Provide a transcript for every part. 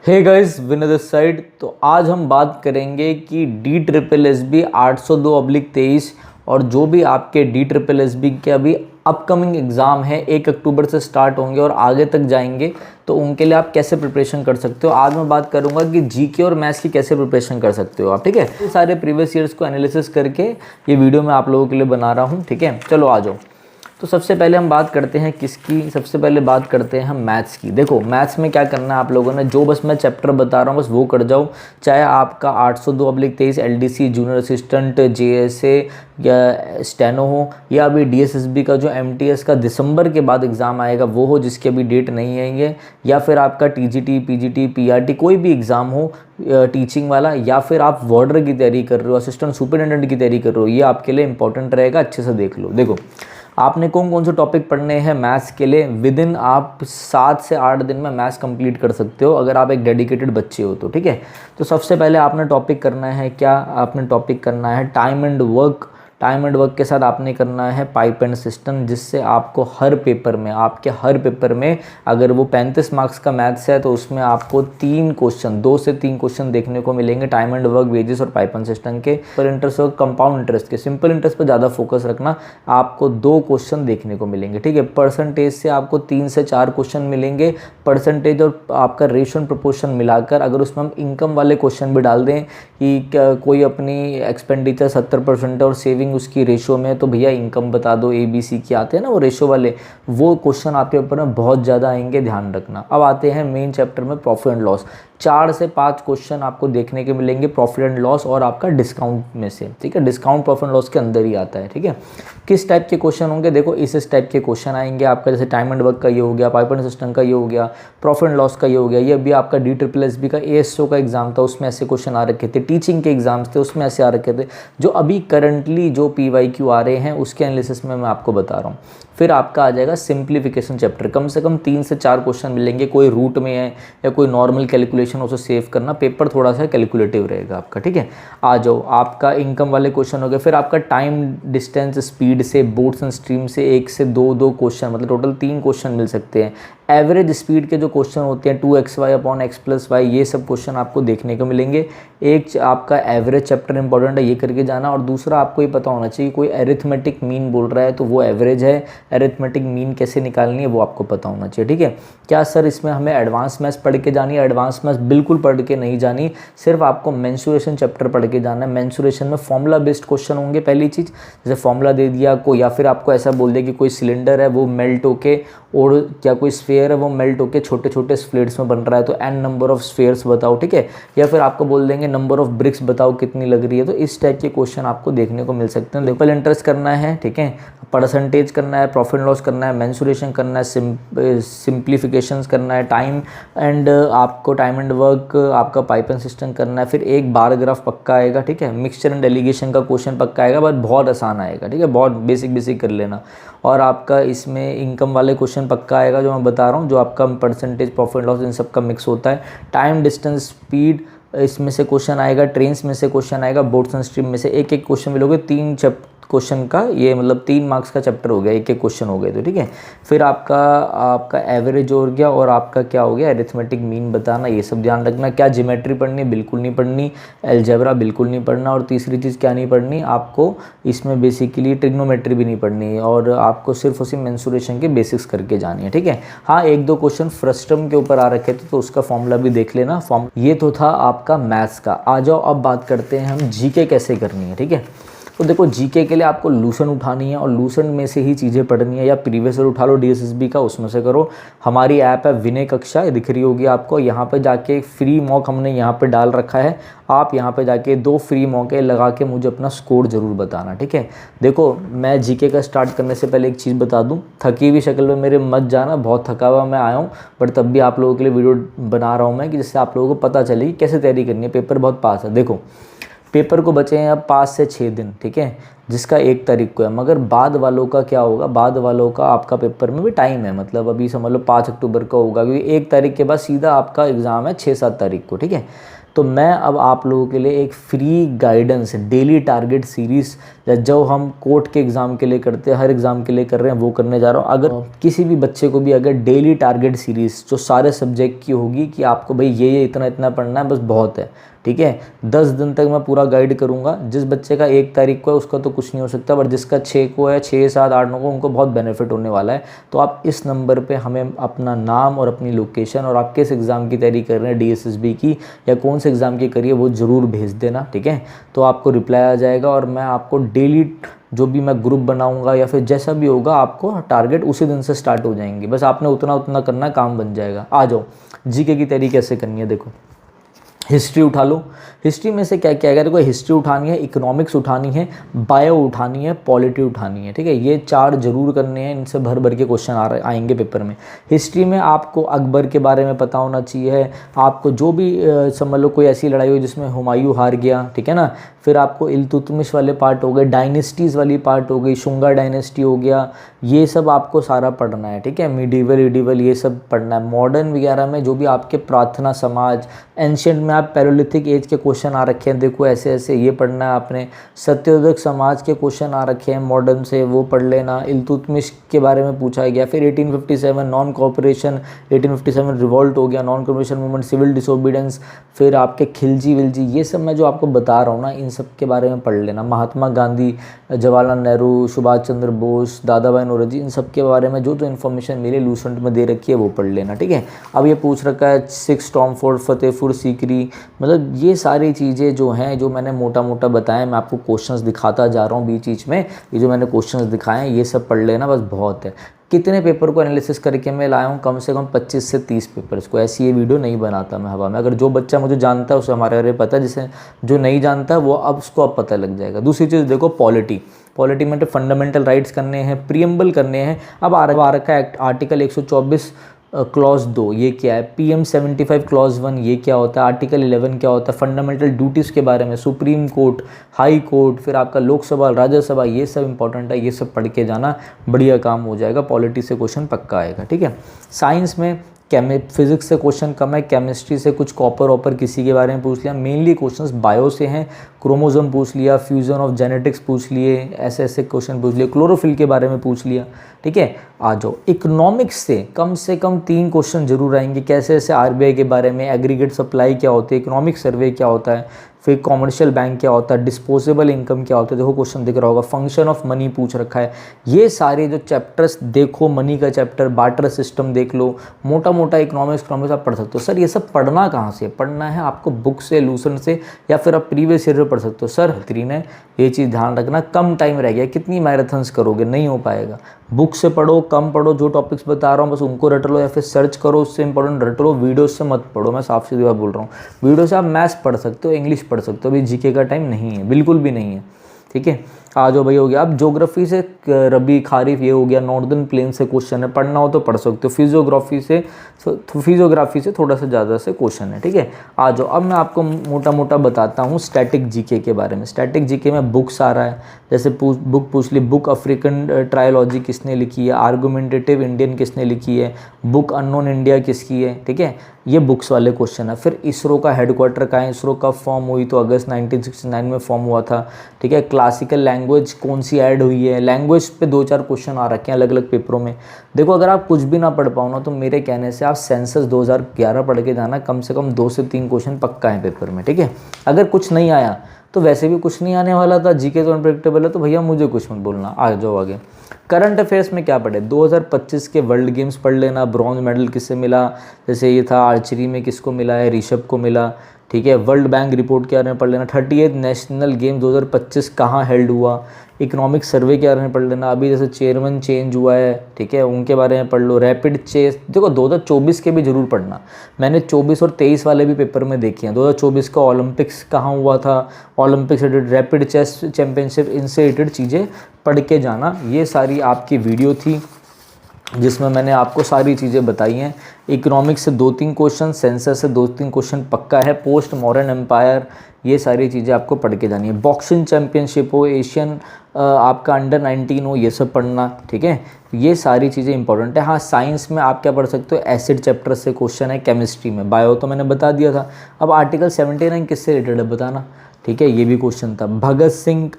Hey guys, Vinay this side. तो आज हम बात करेंगे कि DSSB 802/23 और जो भी आपके DSSB के अभी अपकमिंग एग्ज़ाम है 1 अक्टूबर से स्टार्ट होंगे और आगे तक जाएंगे, तो उनके लिए आप कैसे प्रिपरेशन कर सकते हो। आज मैं बात करूंगा कि जीके और मैथ्स की कैसे प्रिपरेशन कर सकते हो आप। ठीक है, ये सारे प्रीवियस ईयर्स को एनालिसिस करके ये वीडियो मैं आप लोगों के लिए बना रहा हूँ। ठीक है, चलो आ जाओ। तो सबसे पहले हम बात करते हैं किसकी, सबसे पहले बात करते हैं हम मैथ्स की। देखो मैथ्स में क्या करना है आप लोगों ने, जो बस मैं चैप्टर बता रहा हूँ बस वो कर जाओ। चाहे आपका 802/23 LDC जूनियर असिस्टेंट JSA या स्टेनो हो, या अभी DSSB का जो MTS का दिसंबर के बाद एग्ज़ाम आएगा वो हो, जिसकी अभी डेट नहीं है ये, या फिर आपका TGT PGT PRT कोई भी एग्ज़ाम हो टीचिंग वाला, या फिर आप वार्डर की तैयारी कर रहे हो, असिस्टेंट सुपरिटेंडेंट की तैयारी कर रहे हो, ये आपके लिए इंपॉर्टेंट रहेगा। अच्छे से देख लो। देखो आपने कौन कौन से टॉपिक पढ़ने हैं मैथ्स के लिए। विद इन आप 7 से 8 दिन में मैथ्स कंप्लीट कर सकते हो अगर आप एक डेडिकेटेड बच्चे हो तो। ठीक है, तो सबसे पहले आपने टॉपिक करना है क्या, आपने टॉपिक करना है time and work. Time and work के साथ आपने करना है पाइप एंड सिस्टम, जिससे आपको हर पेपर में, आपके हर पेपर में, अगर वो 35 मार्क्स का मैथ्स है तो उसमें आपको 3 क्वेश्चन, 2 से 3 क्वेश्चन देखने को मिलेंगे टाइम एंड वर्क, वेजेस और पाइप एंड सिस्टम के। सिंपल इंटरेस्ट और कंपाउंड इंटरेस्ट के, सिंपल इंटरेस्ट पर ज़्यादा फोकस रखना, आपको 2 क्वेश्चन देखने को मिलेंगे। ठीक है, परसेंटेज से आपको 3 से 4 क्वेश्चन मिलेंगे। परसेंटेज और आपका रेशियो एंड प्रोपोर्शन मिलाकर, अगर उसमें हम इनकम वाले क्वेश्चन भी डाल दें कि कोई अपनी एक्सपेंडिचर 70% और सेविंग उसकी रेशो में, तो भैया इनकम बता दो, ABC की आते हैं ना वो रेशो वाले, वो क्वेश्चन आपके ऊपर में बहुत ज़्यादा आएंगे, ध्यान रखना। अब आते हैं मेन चैप्टर में प्रॉफिट एंड लॉस। 4 से 5 क्वेश्चन आपको देखने के मिलेंगे प्रॉफिट एंड लॉस और आपका डिस्काउंट में से। ठीक है, डिस्काउंट प्रॉफिट एंड लॉस के अंदर ही आता है। ठीक है, किस टाइप के क्वेश्चन होंगे, देखो इस टाइप के क्वेश्चन आएंगे आपका, जैसे टाइम एंड वर्क का ये हो गया, पाइप एंड सिस्टम का ये हो गया, प्रॉफिट एंड लॉस का ये हो गया। ये भी आपका DSSB का ASO का एग्जाम था, उसमें ऐसे क्वेश्चन आ रखे थे। टीचिंग के एग्जाम्स थे उसमें ऐसे आ रखे थे। जो अभी करंटली जो PYQ आ रहे हैं उसके एनालिसिस में मैं आपको बता रहा हूँ। फिर आपका आ जाएगा सिंप्लीफिकेशन चैप्टर, कम से कम 3 से 4 क्वेश्चन मिलेंगे, कोई रूट में है या कोई नॉर्मल कैलकुलेशन, उसे सेव करना, पेपर थोड़ा सा कैलकुलेटिव रहेगा आपका। ठीक है, आ जाओ आपका इनकम वाले क्वेश्चन हो गए। फिर आपका टाइम, डिस्टेंस, स्पीड से, बोट्स एंड स्ट्रीम से 1 से 2 क्वेश्चन, मतलब टोटल 3 क्वेश्चन मिल सकते हैं। एवरेज स्पीड के जो क्वेश्चन होते हैं 2xy/x+y, ये सब क्वेश्चन आपको देखने को मिलेंगे। एक आपका एवरेज चैप्टर इंपॉर्टेंट है, ये करके जाना। और दूसरा आपको ये पता होना चाहिए कोई एरिथमेटिक मीन बोल रहा है तो वो एवरेज है, एरिथमेटिक मीन कैसे निकालनी है वो आपको पता होना चाहिए। ठीक है, क्या सर इसमें हमें एडवांस मैथ्स पढ़ के जानी है? एडवांस मैथ्स बिल्कुल पढ़ के नहीं जानी, सिर्फ आपको मेंसुरेशन चैप्टर पढ़ के जाना है। मेंसुरेशन में फॉर्मूला बेस्ड क्वेश्चन होंगे। पहली चीज़, जैसे फॉर्मूला दे दिया कोई, या फिर आपको ऐसा बोल दिया कि कोई सिलेंडर है वो मेल्ट होके, और क्या कोई स्फेयर है वो मेल्ट होके छोटे छोटे स्प्लिट्स में बन रहा है, तो n नंबर ऑफ स्फेयर्स बताओ। ठीक है, या फिर आपको बोल देंगे नंबर ऑफ ब्रिक्स बताओ कितनी लग रही है। तो इस टाइप के क्वेश्चन आपको देखने को मिल सकते हैं। सिंपल इंटरेस्ट करना है, ठीक है, परसेंटेज करना है, प्रॉफिट एंड लॉस करना है, मेंसुरेशन करना है, सिंप्लीफिकेशंस करना है, टाइम एंड आपको टाइम एंड वर्क, आपका पाइप एंड सिस्टम करना है। फिर एक बार ग्राफ पक्का आएगा। ठीक है, मिक्सचर एंड डेलीगेशन का क्वेश्चन पक्का आएगा, बट बहुत आसान आएगा। ठीक है, बहुत बेसिक कर लेना। और आपका इसमें इनकम वाले क्वेश्चन पक्का आएगा जो मैं बता रहा हूँ, जो आपका परसेंटेज, प्रॉफिट लॉस, इन सब का मिक्स होता है। टाइम, डिस्टेंस, स्पीड, इसमें से क्वेश्चन आएगा। ट्रेन्स में से क्वेश्चन आएगा। बोट्स एंड स्ट्रीम में से एक क्वेश्चन मिलोगे। 3 क्वेश्चन का ये मतलब 3 मार्क्स का चैप्टर हो गया, एक क्वेश्चन हो गए तो। ठीक है, फिर आपका एवरेज हो गया, और आपका क्या हो गया, एरिथमेटिक मीन बताना, ये सब ध्यान रखना। क्या ज्योमेट्री पढ़नी? बिल्कुल नहीं पढ़नी। अलजेब्रा बिल्कुल नहीं पढ़ना। और तीसरी चीज़ क्या नहीं पढ़नी आपको, इसमें बेसिकली ट्रिग्नोमेट्री भी नहीं पढ़नी है, और आपको सिर्फ उसी मेंसुरेशन के बेसिक्स करके जानी है। ठीक है, हाँ 1-2 क्वेश्चन फ्रस्टम के ऊपर आ रखे थे तो उसका फॉर्मूला भी देख लेना। ये तो था आपका मैथ्स का। आ जाओ अब बात करते हैं हम जीके कैसे करनी है। ठीक है, तो देखो जीके के लिए आपको लूसेंट उठानी है, और लूसेंट में से ही चीज़ें पढ़नी है, या प्रीवियस ईयर उठा लो DSSB का, उसमें से करो। हमारी ऐप है विनय कक्षा, ये दिख रही होगी आपको। यहाँ पे जाके फ्री मॉक हमने यहाँ पे डाल रखा है, आप यहाँ पे जाके 2 फ्री मौके लगा के मुझे अपना स्कोर ज़रूर बताना। ठीक है, देखो मैं जीके का स्टार्ट करने से पहले एक चीज़ बता दूँ, थकी हुई शक्ल में मेरे मत जाना, बहुत थका हुआ मैं आया हूँ, बट तब भी आप लोगों के लिए वीडियो बना रहा हूँ मैं, कि जिससे आप लोगों को पता चले कि कैसे तैयारी करनी है। पेपर बहुत पास है। देखो पेपर को बचे हैं अब 5 से 6 दिन। ठीक है, जिसका 1 तारीख को है, मगर बाद वालों का क्या होगा, बाद वालों का आपका पेपर में भी टाइम है, मतलब अभी समझ लो 5 अक्टूबर का होगा, क्योंकि 1 तारीख के बाद सीधा आपका एग्ज़ाम है 6-7 तारीख को। ठीक है, तो मैं अब आप लोगों के लिए एक free guidance daily target series जो हम कोर्ट के एग्ज़ाम के लिए करते हैं, हर एग्ज़ाम के लिए कर रहे हैं, वो करने जा रहा हूँ। अगर किसी भी बच्चे को भी अगर डेली टारगेट सीरीज़ जो सारे सब्जेक्ट की होगी कि आपको भाई ये इतना इतना पढ़ना है, बस बहुत है, ठीक है। 10 दिन तक मैं पूरा गाइड करूंगा। जिस बच्चे का 1 तारीख को है उसका तो कुछ नहीं हो सकता, बट जिसका 6 को है, 6, 7, 8, 9 को, उनको बहुत बेनिफिट होने वाला है। तो आप इस नंबर पे हमें अपना नाम और अपनी लोकेशन और आप किस एग्ज़ाम की तैयारी कर रहे हैं, DSSB की या कौन से एग्ज़ाम की करिए, वो ज़रूर भेज देना, ठीक है। तो आपको रिप्लाई आ जाएगा और मैं आपको डेली जो भी मैं ग्रुप बनाऊंगा या फिर जैसा भी होगा, आपको टारगेट उसी दिन से स्टार्ट हो जाएंगे। बस आपने उतना उतना करना, काम बन जाएगा। आ जाओ, जीके की तैयारी कैसे करनी है देखो। हिस्ट्री उठा लो। हिस्ट्री में से क्या क्या है, देखो हिस्ट्री उठानी है, इकोनॉमिक्स उठानी है, बायो उठानी है, पॉलिटी उठानी है, ठीक है। ये 4 जरूर करने हैं, इनसे भर भर के क्वेश्चन आएंगे पेपर में। हिस्ट्री में आपको अकबर के बारे में पता होना चाहिए, आपको जो भी समझ लो कोई ऐसी लड़ाई हुई जिसमें हुमायूं हार गया, ठीक है ना। फिर आपको इल्तुतमिश वाले पार्ट हो गए, डायनेस्टीज़ वाली पार्ट हो गई, शुंगा डायनेस्टी हो गया, ये सब आपको सारा पढ़ना है, ठीक है। मिडीवल ये सब पढ़ना है। मॉडर्न वगैरह में जो भी आपके प्रार्थना समाज, एंशियंट में आप पैरोलिथिक एज के क्वेश्चन आ रखे हैं, देखो ऐसे ऐसे ये पढ़ना है आपने। सत्योदक समाज के क्वेश्चन आ रखे हैं मॉडर्न से, वो पढ़ लेना। इल्तुतमिश के बारे में पूछा गया। फिर 1857 नॉन कॉपरेशन, 1857 रिवॉल्ट हो गया, नॉन कॉपरेशन मूवमेंट, सिविल डिसोबीडेंस। फिर आपके खिलजी विलजी, ये सब मैं जो आपको बता रहा हूँ ना, इन सब के बारे में पढ़ लेना। महात्मा गांधी, जवाहरलाल नेहरू, सुभाष चंद्र बोस, दादा भाई नौरोजी, इन सब के बारे में जो इन्फॉर्मेशन मेरे लूसेंट में दे रखी है वो पढ़ लेना, ठीक है। अब ये पूछ रखा है 6 टॉमफोर्ड, फतेहपुर सीकरी, मतलब ये सारी चीज़ें जो हैं, जो मैंने मोटा मोटा बताया, मैं आपको क्वेश्चंस दिखाता जा रहा हूँ बीच बीच में। ये जो मैंने क्वेश्चंस दिखाए हैं ये सब पढ़ लेना, बस बहुत है। कितने पेपर को एनालिसिस करके मैं लाया हूँ, कम से कम 25 से 30 पेपर्स को। ऐसी ये वीडियो नहीं बनाता मैं हवा में। अगर जो बच्चा मुझे जानता है उसे हमारे बारे में पता है, जिसे जो नहीं जानता वो अब उसको अब पता लग जाएगा। दूसरी चीज़ देखो, पॉलिटी में तो फंडामेंटल राइट्स करने हैं, प्रीएम्बल करने हैं। अब आ रखा है आर्टिकल 124 क्लॉज 2, ये क्या है। PM 75 क्लॉज 1, ये क्या होता है। आर्टिकल 11 क्या होता है, फंडामेंटल ड्यूटीज़ के बारे में। सुप्रीम कोर्ट, हाई कोर्ट, फिर आपका लोकसभा, राज्यसभा, ये सब इंपॉर्टेंट है, ये सब पढ़ के जाना, बढ़िया काम हो जाएगा। पॉलिटी से क्वेश्चन पक्का आएगा, ठीक है। साइंस में फिजिक्स से क्वेश्चन कम है, केमिस्ट्री से कुछ कॉपर ऑपर किसी के बारे में पूछ लिया। मेनली क्वेश्चंस बायो से हैं, क्रोमोसोम पूछ लिया, फ्यूजन ऑफ जेनेटिक्स पूछ लिए, ऐसे ऐसे क्वेश्चन पूछ लिए, क्लोरोफिल के बारे में पूछ लिया, ठीक है। आ जाओ, इकोनॉमिक्स से कम 3 क्वेश्चन जरूर आएंगे। कैसे ऐसे RBI के बारे में, एग्रीगेट सप्लाई क्या होती है, इकोनॉमिक सर्वे क्या होता है, फिर कॉमर्शियल बैंक क्या होता है, डिस्पोजेबल इनकम क्या होता है, देखो क्वेश्चन दिख रहा होगा। फंक्शन ऑफ मनी पूछ रखा है। ये सारे जो चैप्टर्स देखो, मनी का चैप्टर, बार्टर सिस्टम देख लो, मोटा मोटा इकोनॉमिक्स आप पढ़ सकते हो। सर ये सब पढ़ना कहाँ से, पढ़ना है आपको बुक से, लूसेंट से, या फिर आप प्रीवियस ईयर में पढ़ सकते हो। सर बेहतरीन है, ये चीज़ ध्यान रखना। कम टाइम रह गया, कितनी मैराथन्स करोगे, नहीं हो पाएगा। बुक से पढ़ो, कम पढ़ो, जो टॉपिक्स बता रहा हूँ बस उनको रट लो, या फिर सर्च करो, उससे इंपॉर्टेंट रट लो। वीडियो से मत पढ़ो, मैं साफ सीधी बात बोल रहा हूँ। वीडियो से आप मैथ्स पढ़ सकते हो, इंग्लिश पढ़ सकते हो, अभी जीके का टाइम नहीं है, बिल्कुल भी नहीं है, ठीक है। आ जाओ भाई, हो गया। अब ज्योग्राफी से रबी खारिफ ये हो गया, नॉर्दर्न प्लेन से क्वेश्चन है, पढ़ना हो तो पढ़ सकते हो। फिजियोग्राफी से थोड़ा सा ज़्यादा से क्वेश्चन है, ठीक है। आ जाओ, अब मैं आपको मोटा मोटा बताता हूँ स्टैटिक जीके के बारे में। स्टैटिक जीके में बुक्स आ रहा है, जैसे बुक पूछ ली, बुक अफ्रीकन ट्रायोलॉजी किसने लिखी है, आर्गुमेंटेटिव इंडियन किसने लिखी है, बुक अननोन इंडिया किसकी है, ठीक है। ये बुक्स वाले क्वेश्चन है। फिर इसरो का हेडक्वार्टर कहाँ है, इसरो कब फॉर्म हुई, तो अगस्त 1969 में फॉर्म हुआ था, ठीक है। क्लासिकल लैंग्वेज कौन सी ऐड हुई है, लैंग्वेज पे 2-4 क्वेश्चन आ रखे हैं अलग अलग पेपरों में। देखो अगर आप कुछ भी ना पढ़ पाओ ना, तो मेरे कहने से आप सेंसस 2011 पढ़ के जाना, कम से कम 2 से 3 क्वेश्चन पक्का है पेपर में, ठीक है। अगर कुछ नहीं आया तो वैसे भी कुछ नहीं आने वाला था, जीके तो अनप्रेडिक्टेबल है, तो भैया मुझे कुछ मत बोलना, आ जाओ आगे। करंट अफेयर्स में क्या पढ़े, 2025 के वर्ल्ड गेम्स पढ़ लेना, ब्रॉन्ज मेडल किससे मिला, जैसे ये था आर्चरी में किसको मिला है, ऋषभ को मिला, ठीक है। वर्ल्ड बैंक रिपोर्ट के बारे में पढ़ लेना। 38 नेशनल गेम 2025 कहाँ हेल्ड हुआ, इकोनॉमिक सर्वे के बारे में पढ़ लेना। अभी जैसे चेयरमैन चेंज हुआ है, ठीक है, उनके बारे में पढ़ लो। रैपिड चेस, देखो 2024 के भी जरूर पढ़ना, मैंने 24 और 23 वाले भी पेपर में देखे हैं। 2024 का ओलंपिक्स कहाँ हुआ था, ओलंपिक्स से रिलेटेड, रैपिड चेस चैम्पियनशिप, इनसे रिलेटेड चीज़ें पढ़ के जाना। ये सारी आपकी वीडियो थी जिसमें मैंने आपको सारी चीज़ें बताई हैं। इकोनॉमिक्स से 2-3 क्वेश्चन, सेंसस से 2-3 क्वेश्चन पक्का है, पोस्ट मॉडर्न एम्पायर, ये सारी चीज़ें आपको पढ़ के जानी है। बॉक्सिंग चैंपियनशिप हो, एशियन आपका अंडर 19 हो, ये सब पढ़ना, ठीक है। ये सारी चीज़ें इंपॉर्टेंट है। हाँ, साइंस में आप क्या पढ़ सकते हो, एसिड चैप्टर से क्वेश्चन है, केमिस्ट्री में, बायो तो मैंने बता दिया था। अब आर्टिकल 79 किससे रिलेटेड है बताना, ठीक है, ये भी क्वेश्चन था। भगत सिंह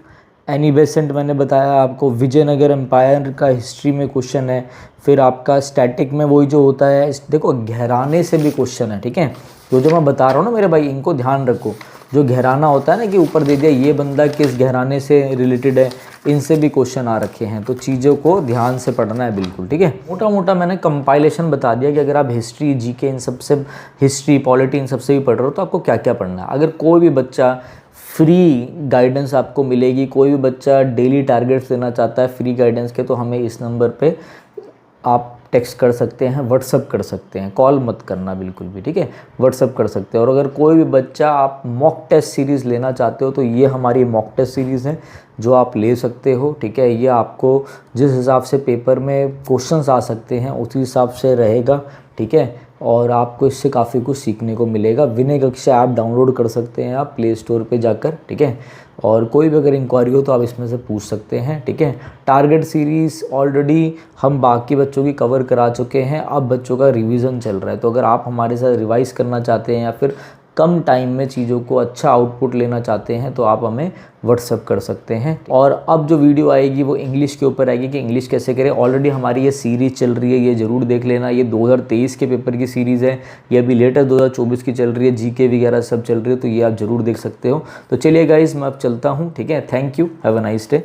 एनी बेसेंट मैंने बताया आपको, विजयनगर एम्पायर का हिस्ट्री में क्वेश्चन है। फिर आपका स्टैटिक में वही जो होता है, देखो घराने से भी क्वेश्चन है, ठीक है। जो मैं बता रहा हूँ ना मेरे भाई, इनको ध्यान रखो। जो घराना होता है ना कि ऊपर दे दिया ये बंदा किस घराने से रिलेटेड है, इनसे भी क्वेश्चन आ रखे हैं। तो चीज़ों को ध्यान से पढ़ना है बिल्कुल, ठीक है। मोटा मोटा मैंने कंपाइलेशन बता दिया कि अगर आप हिस्ट्री, जीके इन सबसे, हिस्ट्री पॉलिटी इन सबसे भी पढ़ रहे हो तो आपको क्या क्या पढ़ना है। अगर कोई भी बच्चा फ्री गाइडेंस आपको मिलेगी, कोई भी बच्चा डेली टारगेट्स लेना चाहता है फ्री गाइडेंस के, तो हमें इस नंबर पे आप टेक्स्ट कर सकते हैं, व्हाट्सअप कर सकते हैं, कॉल मत करना बिल्कुल भी, ठीक है। व्हाट्सअप कर सकते हैं। और अगर कोई भी बच्चा आप मॉक टेस्ट सीरीज़ लेना चाहते हो तो ये हमारी मॉक टेस्ट सीरीज़ है जो आप ले सकते हो, ठीक है। ये आपको जिस हिसाब से पेपर में क्वेश्चंस आ सकते हैं उसी हिसाब से रहेगा, ठीक है। और आपको इससे काफ़ी कुछ सीखने को मिलेगा। विनय कक्षा ऐप डाउनलोड कर सकते हैं आप प्ले स्टोर पे जाकर, ठीक है। और कोई भी अगर इंक्वायरी हो तो आप इसमें से पूछ सकते हैं, ठीक है। टारगेट सीरीज़ ऑलरेडी हम बाकी बच्चों की कवर करा चुके हैं, अब बच्चों का रिवीजन चल रहा है। तो अगर आप हमारे साथ रिवाइज़ करना चाहते हैं या फिर कम टाइम में चीज़ों को अच्छा आउटपुट लेना चाहते हैं तो आप हमें व्हाट्सअप कर सकते हैं। और अब जो वीडियो आएगी वो इंग्लिश के ऊपर आएगी कि इंग्लिश कैसे करें। ऑलरेडी हमारी ये सीरीज़ चल रही है, ये ज़रूर देख लेना। ये 2023 के पेपर की सीरीज़ है, ये अभी लेटेस्ट 2024 की चल रही है, जीके वगैरह सब चल रही है, तो ये आप ज़रूर देख सकते हो। तो चलिए गाइज़ मैं अब चलता हूँ, ठीक है। Thank you, have a nice day.